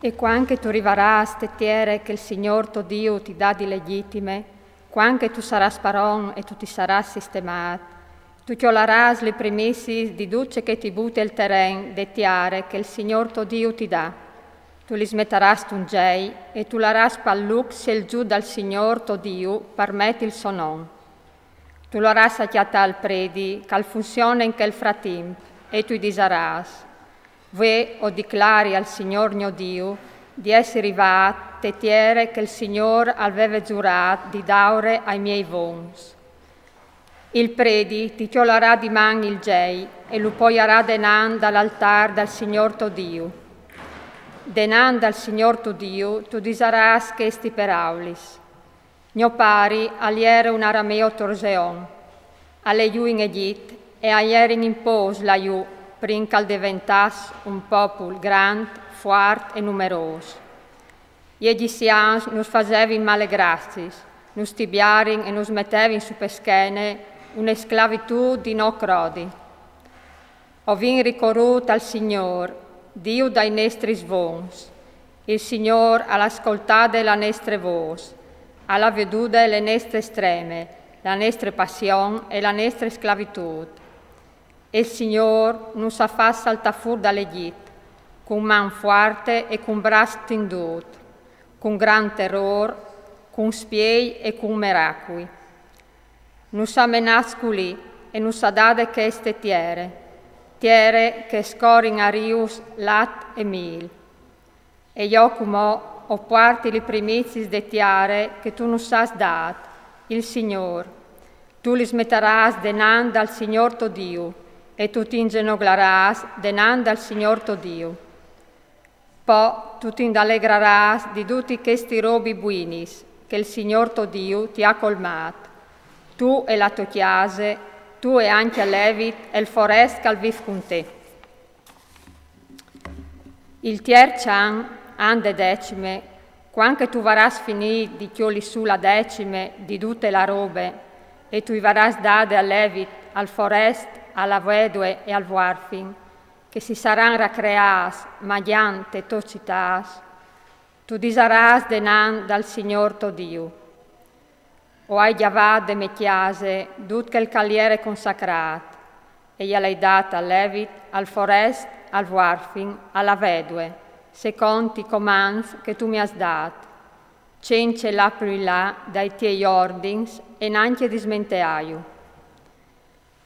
E quando tu arriveras te tiere che il Signor tuo Dio ti dà di legittime, quando tu saras paron e tu ti saras sistemat, tu chiolaràs le premessi di duce che ti bute il terren de tiare che il Signor tuo Dio ti dà. Tu li smetteràs tungei e tu l'aràs palluc se giù dal Signor tuo Dio permetti il suo nome. Tu l'aràs acchiata al predi, cal funzione in quel fratim, e tu disaràs. Ve o dichiari al Signor mio Dio di essere arrivato te tiere che il Signor aveva giurato di dare ai miei vons. Il predi ti chiolarà di man il gei e lo poiarà denan dall'altar dal Signor tuo Dio. Denan dal Signor tuo Dio tu disaràs che esti per aulis. Mio pari aliere un arameo torseon, alle iu in Egit e aieri in impos la iu, princal diventas un popul grand, fuart e numeros. Gli egizians nus fasevin male grazis, nus tibiarin e nus mettevin su peschene un'esclavitù di no crodi. Ovin ricorrut al Signor, Dio dai nostri svons. Il Signor all'ascoltade la nostra voce, alla vedude le nostre estreme, la nostra passione e la nostra sclavitù. E il Signor non sa fa saltar fuori dall'Egitto, con man forte e con braccio tindut, con gran terror, con spiei e con miracoli. Non sa menasculi e non sa dare che este tiere che scorin a rius lat e mil. E io come ho porti li primizi de tiare che tu non sas dat, il Signor. Tu li smetteràs denan dal Signor tuo Dio, e tu ti ingenoglaràs denan dal Signor tuo Dio. Poi tu ti allegraràs di tutti questi robi buinis che il Signor tuo Dio ti ha colmato, tu e la tua chiesa, tu e anche a Levit e il forest che viv con te. Il tiercian, ande decime, quando tu varàs finì di chioli su la decime di tutte la robe, e tu varàs dade a Levit, al forest, alla vedue e al warfin, che si saran racreas, mediante to citas, tu disaràs denan dal Signor tuo Dio. O hai giavad de me chiase, dut che il caliere consacrat, e gliel'hai data a Levit, al forest, al warfin, alla vedue, secondo i comandi che tu mi has dat. Cence là più là dai tiei ordins e neanche dismenteaiu.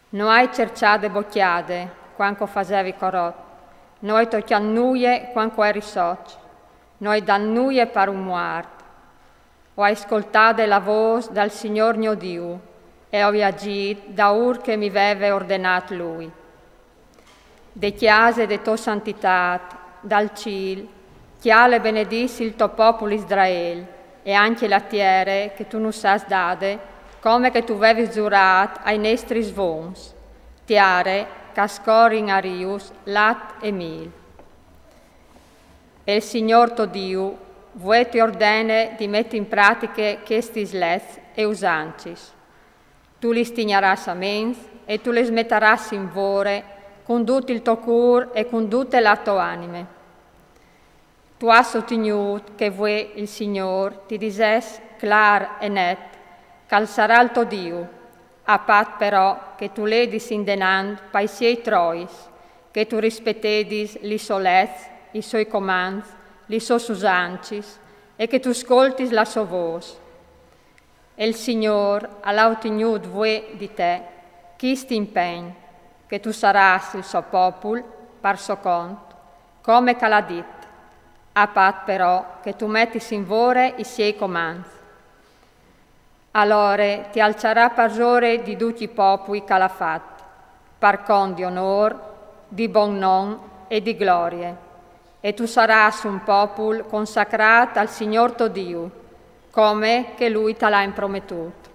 Non hai cerciate bocchiade, quando facevi corot, non hai tocchiannuie quando eri soci, non hai dannuie per un muart. Ho ascoltato la voce dal Signor mio Dio e ho agito da ur che mi aveva ordinato Lui. De chiase de tua santità, dal ciel, chiale benedissi il tuo popolo Israele e anche la tiere che tu non sas dade, come che tu avevi giurato ai nostri svons, tiare, cascorin arius, lat e mil. E il Signor tuo Dio vuoi ti ordene di mettere in pratica questi slez e usancis. Tu li stigneras a mens e tu li smetteras in vore con tutto il tuo cor e con tutte le tue anime. Tu hai ottenuto che vuoi il Signor ti dises clar e net, cal sarà il tuo Dio, a pat però che tu ledis in denant pai siei trois, che tu rispettedis li solez, i suoi comandi, li sos usancis, e che tu ascoltis la sua voce. E il Signor ha ottenuto voi di te, chi sti impegno, che tu saras il suo popolo, par suo conto, come l'ha dit, a pat però che tu mettis in vore i suoi comandi. Allora ti alzerà paggiore di tutti i popoli che l'ha fatto, par con di onor, di buon nome e di glorie. E tu saras un popolo consacrato al Signor tuo Dio, come che Lui te l'ha impromettuto.